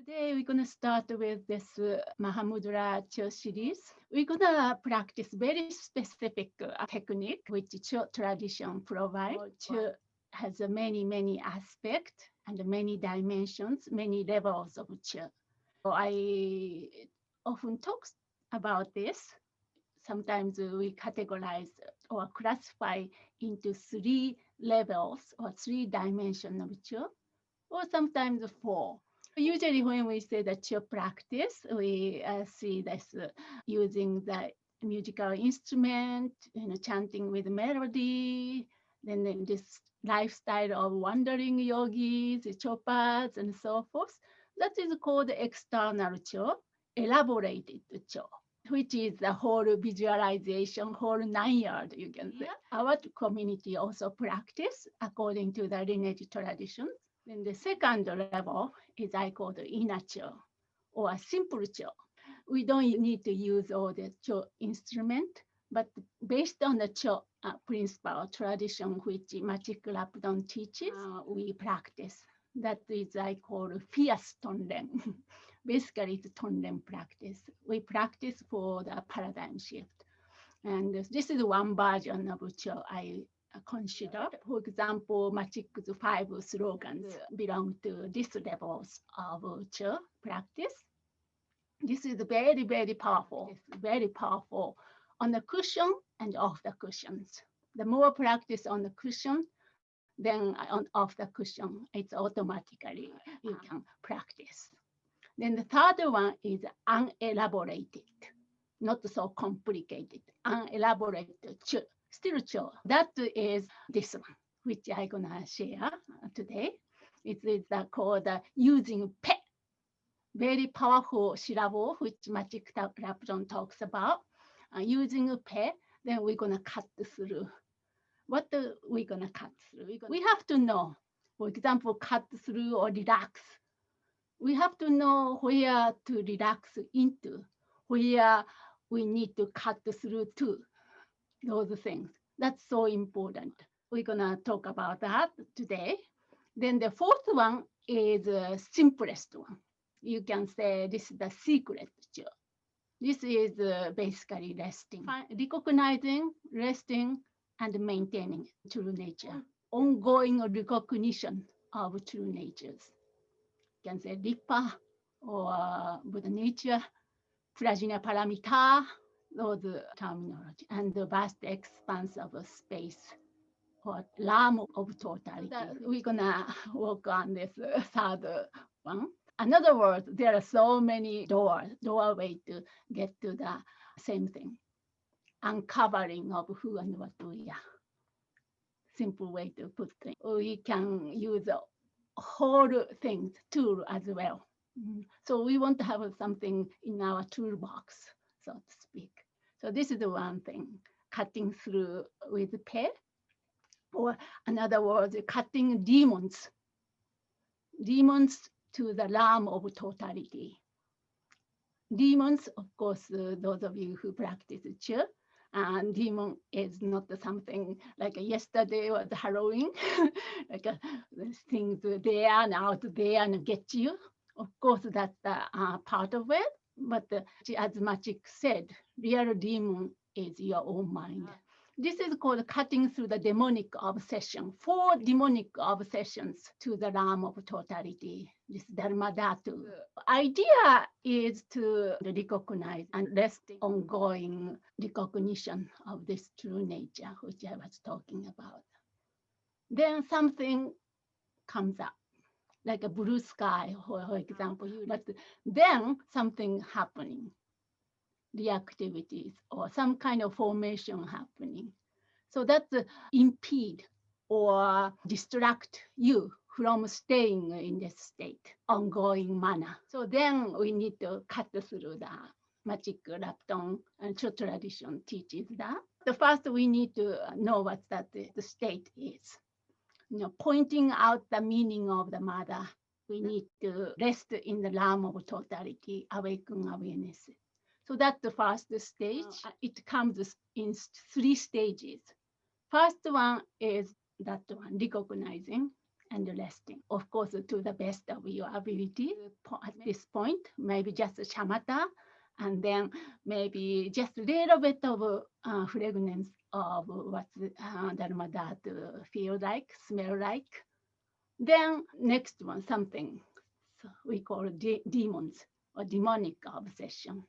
Today we're going to start with this Mahamudra Cho series. We're going to practice very specific technique which Cho tradition provides. Cho has many aspects and many dimensions, many levels of Cho. So I often talk about this. Sometimes we categorize or classify into 3 levels or 3 dimensions of Cho, or sometimes 4. Usually when we say the Cho practice, we see this using the musical instrument, chanting with melody, then this lifestyle of wandering yogis, chopas, and so forth. That is called external Cho, elaborated Cho, which is the whole visualization, whole 9 yards, you can say. Our community also practice according to the lineage traditions. Then the second level is I call the inner Cho or simple Cho. We don't need to use all the Cho instrument, but based on the Cho principle tradition which Machi Lapdon teaches, we practice. That is I call fierce Tonren. Basically, it's Tonren practice. We practice for the paradigm shift. And this is one version of Cho I consider. For example, Machik's 5 slogans belong to these levels of Cho practice. This is very powerful. It's very powerful on the cushion and off the cushions. The more practice on the cushion, then off the cushion, it's automatically you can practice. Then the third one is unelaborated, not so complicated, unelaborated Cho, still Cho. That is this one, which I'm gonna share today. It is called using pe, very powerful syllable, which Machi Lapdon talks about. Using pe, then we're gonna cut through. What we're gonna cut through? We have to know, for example, cut through or relax. We have to know where to relax into, where we need to cut through to, those things. That's so important. We're gonna talk about that today. Then the fourth one is the simplest one. You can say this is the secret Cho. This is basically resting, recognizing, resting, and maintaining true nature. Ongoing recognition of true natures. You can say Ripa or Buddha nature, Prajna Paramita, those terminology, and the vast expanse of space or realm of totality. We're gonna work on this third one. In other words, there are so many doorways to get to the same thing. Uncovering of who and what we are. Simple way to put things. We can use whole things tool as well. So we want to have something in our toolbox, so to speak. So this is the one thing, cutting through with pe, or in other words, cutting demons to the realm of totality. Demons, of course, those of you who practice Cho, and demon is not something like yesterday was Halloween, like things there and out there and get you. Of course, that's part of it. But as Machik said, real demon is your own mind. This is called cutting through the demonic obsession, 4 demonic obsessions to the realm of totality, this Dharma Dhatu. Idea is to recognize and rest ongoing recognition of this true nature, which I was talking about. Then something comes up, like a blue sky, for example, but then something happening. The activities or some kind of formation happening. So that's impede or distract you from staying in this state, ongoing manner. So then we need to cut through that. Machi Lapdon and Cho tradition teaches that. The first we need to know what that the state is. Pointing out the meaning of the mother, we need to rest in the realm of totality, awaken awareness. So that's the first stage. It comes in 3 stages. First one is that one, recognizing. and resting. Of course, to the best of your ability at this point, maybe just shamatha, and then maybe just a little bit of fragrance of what Dharma Dhatu feel like, smell like. Then next one, something we call demons or demonic obsession.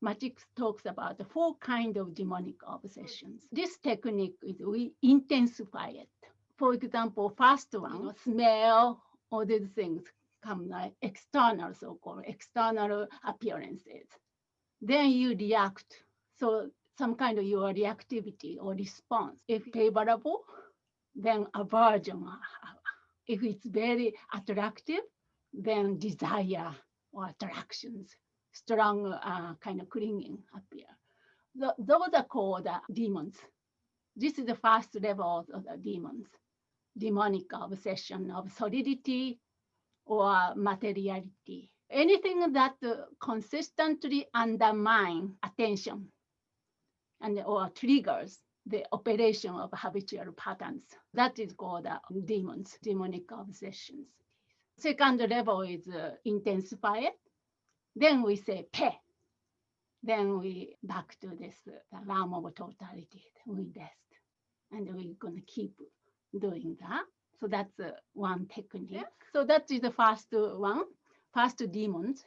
Magic talks about the 4 kinds of demonic obsessions. This technique is we intensify it. For example, first one, smell, all these things come like external, so-called external appearances. Then you react. So some kind of your reactivity or response. If favorable, then aversion. If it's very attractive, then desire or attractions, strong kind of clinging appear. Those are called demons. This is the first level of the demons, demonic obsession of solidity or materiality. Anything that consistently undermines attention and or triggers the operation of habitual patterns. That is called demons, demonic obsessions. Second level is intensify it. Then we say pe. Then we back to this the realm of totality. We rest, and we're gonna keep doing that. So that's one technique. Yeah. So that is the first one, first demons,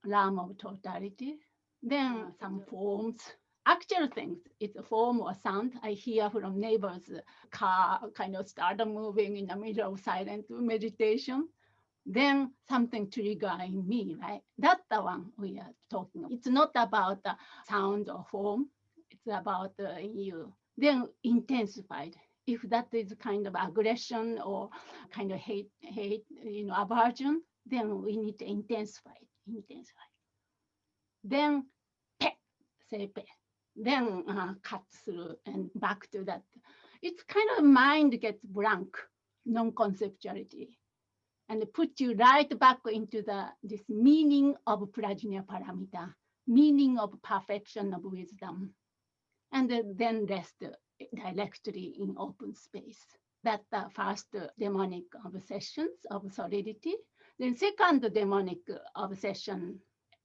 realm of totality. Then some forms, actual things. It's a form or sound. I hear from neighbors' car kind of start moving in the middle of silent meditation. Then something trigger in me, right? That's the one we are talking about. It's not about the sound or form. It's about you. Then intensified. If that is kind of aggression or kind of hate, aversion, then we need to intensify it. Then pe, say pe. Then cut through and back to that. It's kind of mind gets blank, non-conceptuality, and put you right back into this meaning of prajna paramita, meaning of perfection of wisdom, and then rest directly in open space. That's the first demonic obsessions of solidity. Then second demonic obsession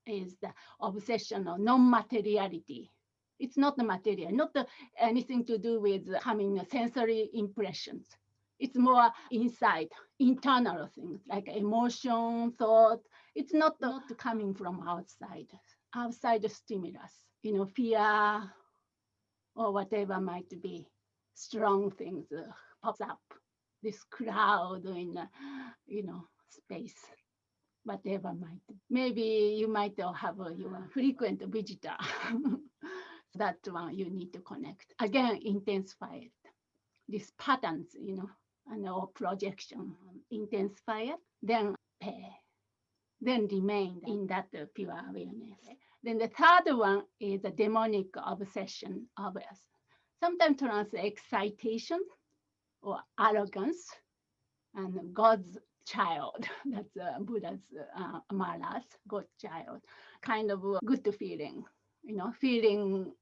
is the obsession of non-materiality. It's not the material, not anything to do with having sensory impressions. It's more inside, internal things like emotion, thought. It's not coming from outside stimulus, fear or whatever might be. Strong things pops up, this cloud in, space, whatever might be. Maybe you might have your frequent visitor. That one you need to connect. Again, intensify it. These patterns, and or projection, intensify it, then pay, then remain in that pure awareness. Then the third one is the demonic obsession of us. Sometimes translate excitation or arrogance and God's child. That's Buddha's malas, God's child. Kind of a good feeling, feeling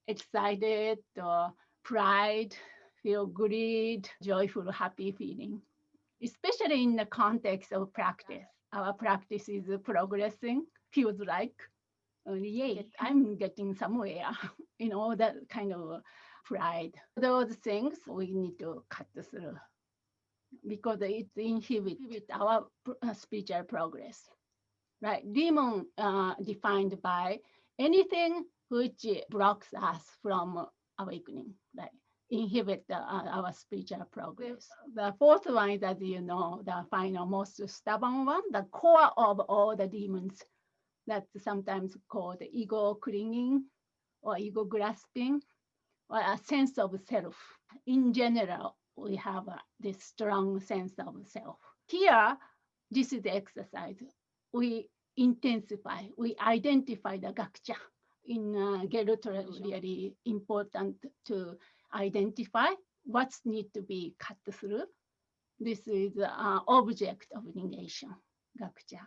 excited or pride, feel greed, joyful, happy feeling, especially in the context of practice. Our practice is progressing, feels like, yay, I'm getting somewhere, that kind of pride. Those things we need to cut through because it inhibits our spiritual progress, right? Demon defined by anything which blocks us from awakening, right? Inhibit our spiritual progress. The fourth one is, as you know, the final, most stubborn one, the core of all the demons. That's sometimes called ego clinging or ego grasping or a sense of self. In general, we have this strong sense of self. Here, this is the exercise. We intensify, we identify the gakcha. In Gelu tradition, really important to identify what's need to be cut through. This is object of negation, gakcha.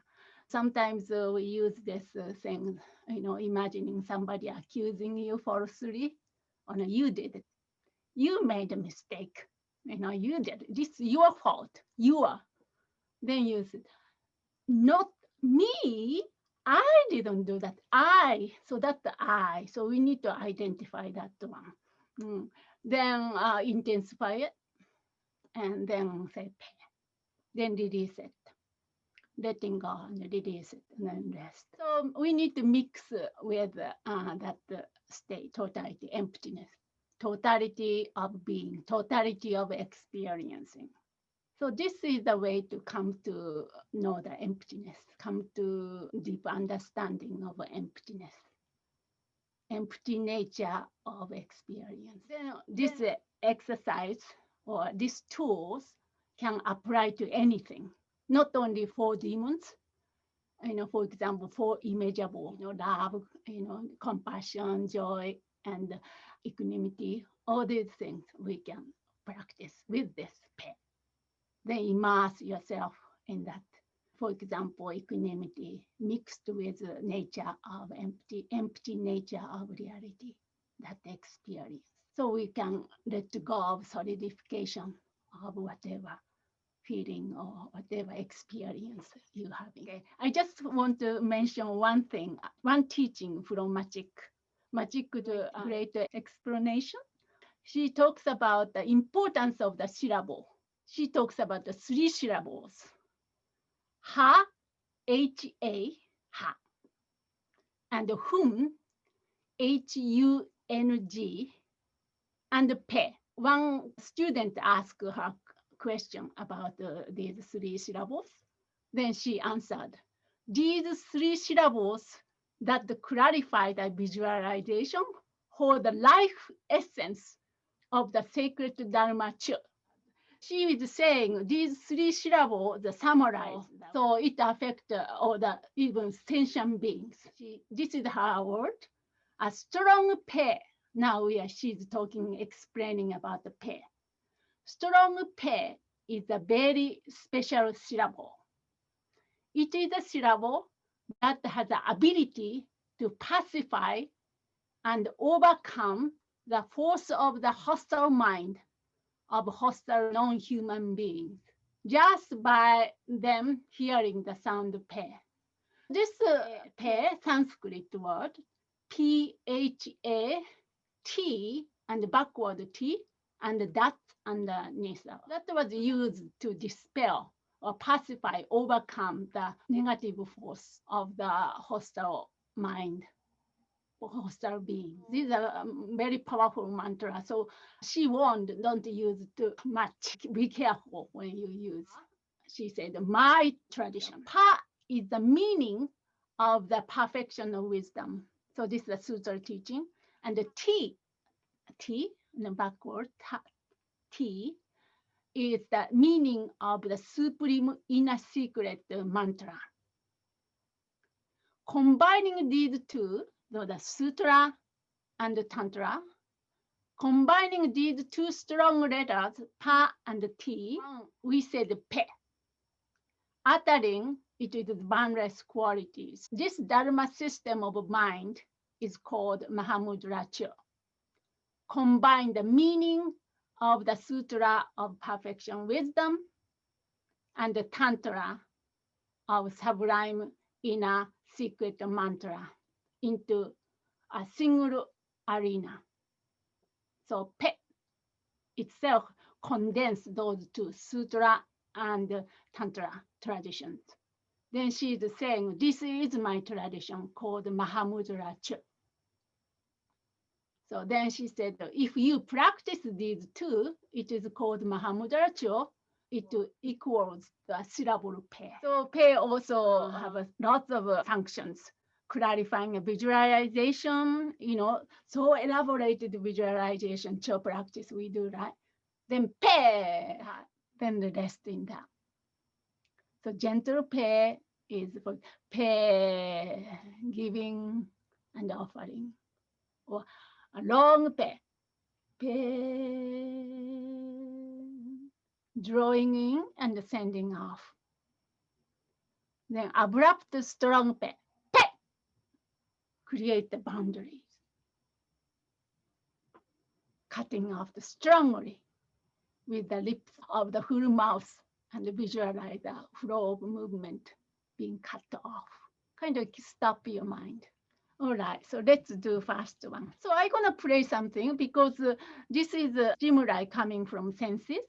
Sometimes we use this thing, imagining somebody accusing you falsely, or you did it. You made a mistake. You did. This is your fault. Then you said, not me. I didn't do that. So that's the I. So we need to identify that one. Then intensify it, and then say pay. Then release it. Letting go and release it, and then rest. So we need to mix with that state, totality, emptiness, totality of being, totality of experiencing. So this is the way to come to know the emptiness, come to deep understanding of emptiness, empty nature of experience. Then this exercise or these tools can apply to anything, not only for demons, for example, for immeasurable, love, compassion, joy, and equanimity, all these things we can practice with this pen. Then immerse yourself in that. For example, equanimity mixed with nature of empty nature of reality, that experience. So we can let go of solidification of whatever feeling or whatever experience you have. Okay. I just want to mention one thing, one teaching from Magic. Magic to great explanation. She talks about the importance of the syllable. She talks about the 3 syllables. Ha, H-A, ha. And whom, H-U-N-G, and pe. One student asked her question about these 3 syllables. Then she answered, these 3 syllables that clarify the visualization hold the life essence of the sacred Dharma Chu. She is saying these 3 syllables summarize, so it affects all the even sentient beings. This is her word, a strong pair. Now she's talking, explaining about the pair. Strong pair is a very special syllable. It is a syllable that has the ability to pacify and overcome the force of the hostile mind of hostile non-human beings, just by them hearing the sound pair. This pair, Sanskrit word, P-H-A-T, and backward T, and that underneath. That was used to dispel or pacify, overcome the negative force of the hostile mind, hostile being. These are very powerful mantras. So she warned, don't use too much. Be careful when you use. She said, my tradition. Pa is the meaning of the perfection of wisdom. So this is the sutra teaching. And the T, in the backward, T, is the meaning of the supreme inner secret mantra. Combining these two, the sutra and the tantra, combining these 2 strong letters, pa and t, we said pe, uttering it with boundless qualities. This Dharma system of mind is called Mahamudra Chu. Combine the meaning of the Sutra of Perfection Wisdom and the Tantra of Sublime Inner Secret Mantra into a single arena. So Pe itself condensed those 2 Sutra and Tantra traditions. Then she is saying, this is my tradition called Mahamudra Chu. So then she said, if you practice these 2, it is called Mahamudra Chu. It equals the syllable pair. So pair also have lots of functions, clarifying a visualization, so elaborated visualization, Chu practice we do, right? Then pair, then the rest in that. So gentle pair is for pair, giving and offering, or a long pair, drawing in and sending off. Then abrupt, strong pair, create the boundaries, cutting off strongly, with the lips of the full mouth and visualize the flow of movement being cut off. Kind of stop your mind. All right, so let's do first one. So I'm gonna play something because this is a stimuli coming from senses.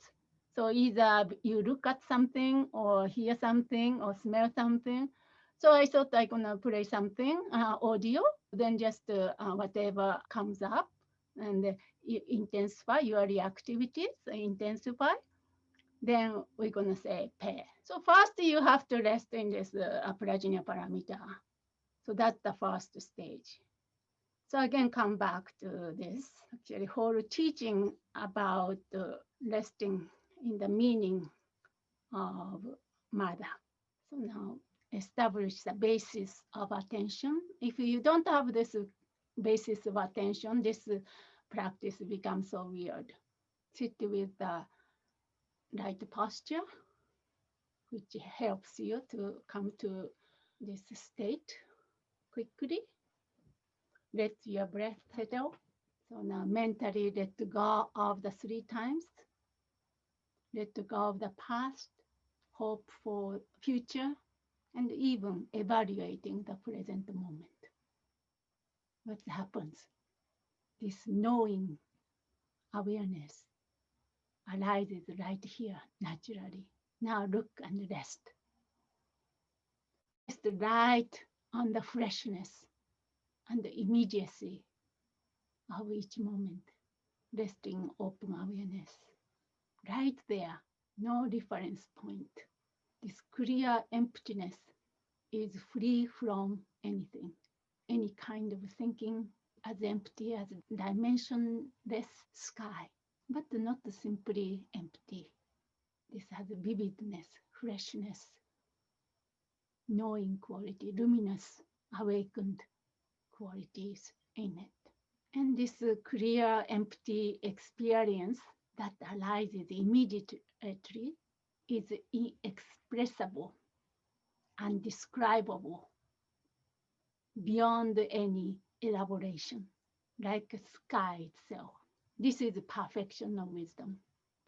So either you look at something or hear something or smell something. So I thought I'm gonna play something audio, then just whatever comes up and intensify your reactivities, intensify. Then we're gonna say pay. So first you have to rest in this Prajna parameter. So that's the first stage. So again, come back to this. Actually, whole teaching about resting in the meaning of mother. So now establish the basis of attention. If you don't have this basis of attention, this practice becomes so weird. Sit with the right posture, which helps you to come to this state quickly. Let your breath settle. So now mentally let go of the 3 times. Let go of the past, hope for future, and even evaluating the present moment. What happens? This knowing awareness arises right here naturally. Now look and rest. Rest right on the freshness and the immediacy of each moment. Resting open awareness. Right there, no reference point. This clear emptiness is free from anything, any kind of thinking, as empty as dimensionless sky, but not simply empty. This has vividness, freshness, knowing quality, luminous, awakened qualities in it. And this clear, empty experience that arises immediately is inexpressible, undescribable, beyond any elaboration, like sky itself. This is the perfection of wisdom,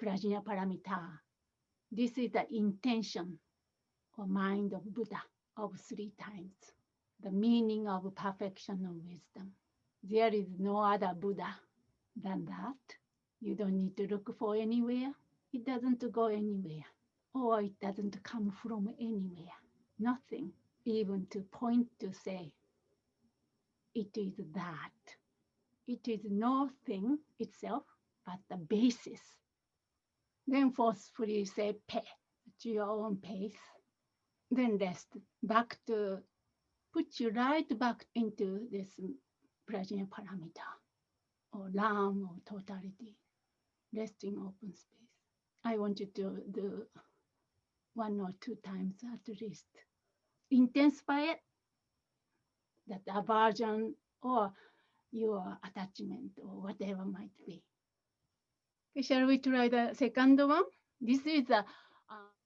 Prajna Paramita. This is the intention or mind of Buddha of 3 times, the meaning of perfection of wisdom. There is no other Buddha than that. You don't need to look for anywhere. It doesn't go anywhere, or it doesn't come from anywhere. Nothing, even to point to say, it is that. It is no thing itself, but the basis. Then forcefully say, pay at your own pace. Then rest back to, put you right back into this Prajna Paramita, or Ram, or totality, resting open space. I want you to do 1 or 2 times at least. Intensify it, that aversion or your attachment or whatever might be. Okay, shall we try the second one? This is a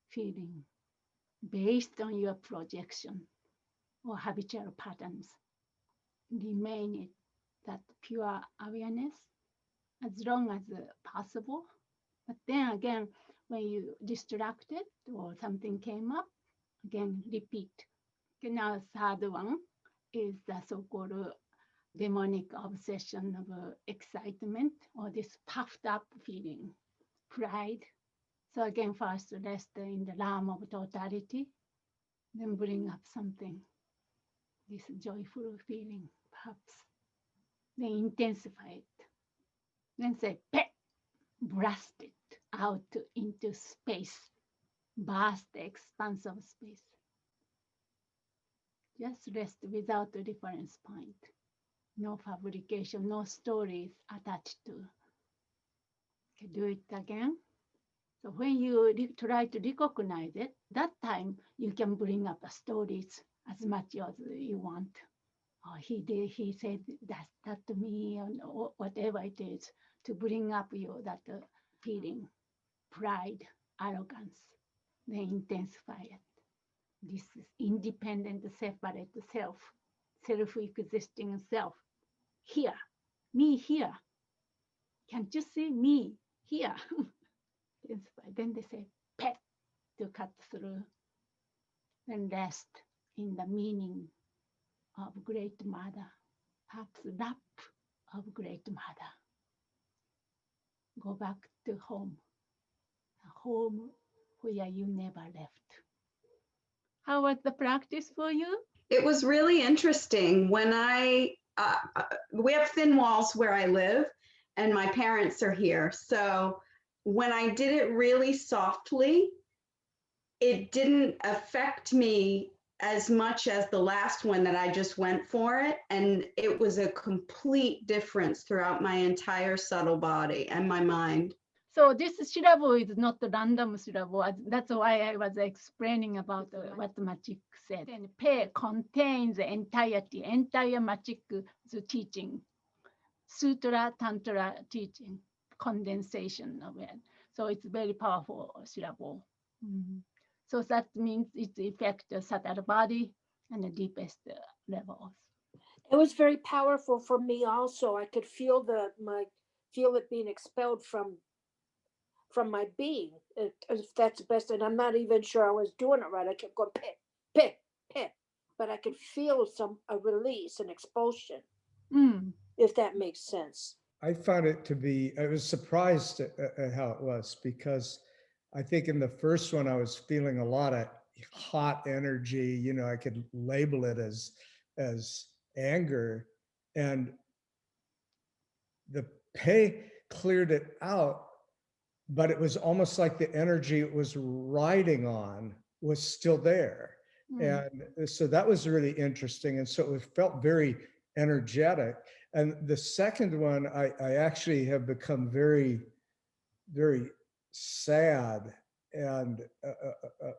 feeling based on your projection or habitual patterns. Remain it, that pure awareness as long as possible. But then again, when you distracted or something came up, again, repeat. Okay, now third one is the so-called demonic obsession of excitement or this puffed up feeling, pride. So again, first rest in the realm of totality, then bring up something, this joyful feeling, perhaps. Then intensify it. Then say, pet, blast it out into space, vast expanse of space. Just rest without a reference point. No fabrication, no stories attached to. Okay, do it again. So when you try to recognize it, that time you can bring up the stories as much as you want. Oh, he said that to me, or whatever it is, to bring up that feeling, pride, arrogance, then intensify it. This is independent, separate self, self-existing self. Here, me here. Can't you see me here? intensify. Then they say pet to cut through. Then rest in the meaning of Great Mother. Perhaps lap of Great Mother. Go back to home. A home where you never left. How was the practice for you? It was really interesting. When we have thin walls where I live, and my parents are here. So when I did it really softly, it didn't affect me as much as the last one that I just went for it. And it was a complete difference throughout my entire subtle body and my mind. So this syllable is not a random syllable. That's why I was explaining about what Machik said. And Pe contains the entire Machik's teaching, Sutra, Tantra teaching, condensation of it. So it's very powerful syllable. Mm-hmm. So that means it affects the subtle body and the deepest levels. It was very powerful for me also. I could feel feel it being expelled from my being, if that's the best. And I'm not even sure I was doing it right. I kept going pit, pit, pit, but I could feel a release, an expulsion, if that makes sense. I found it to be, I was surprised at how it was, because I think in the first one I was feeling a lot of hot energy. You know, I could label it as anger, and the Pe cleared it out, but it was almost like the energy it was riding on was still there. And so that was really interesting. And so it felt very energetic. And the second one, I actually have become very, very sad and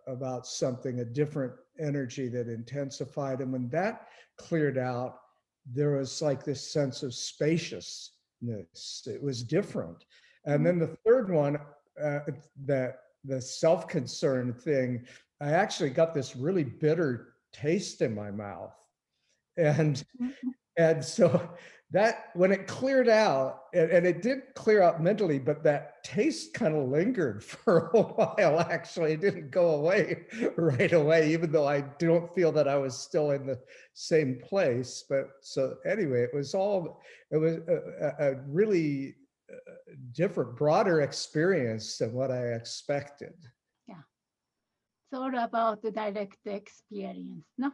about something, a different energy that intensified. And when that cleared out, there was like this sense of spaciousness. It was different. And then the third one, the self-concern thing, I actually got this really bitter taste in my mouth. And so that, when it cleared out, and it did clear out mentally, but that taste kind of lingered for a while. Actually, it didn't go away right away, even though I don't feel that I was still in the same place. But so anyway, it was a really different, broader experience than what I expected. Yeah, it's all about the direct experience, no?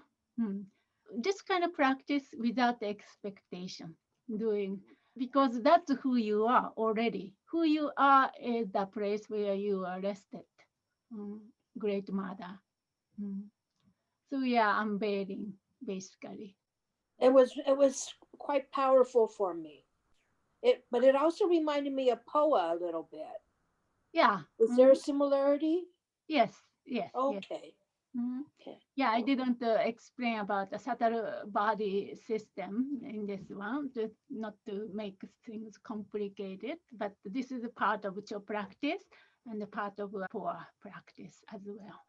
This kind of practice without expectation, doing, because that's who you are already. Who you are is the place where you are rested. Great Mother. So yeah, unveiling, basically. It was quite powerful for me. But it also reminded me of Poa a little bit. Yeah. Is there a similarity? Yes. Okay. Yes. Okay. Yeah, I didn't explain about the subtle body system in this one, not to make things complicated, but this is a part of your practice and a part of our practice as well.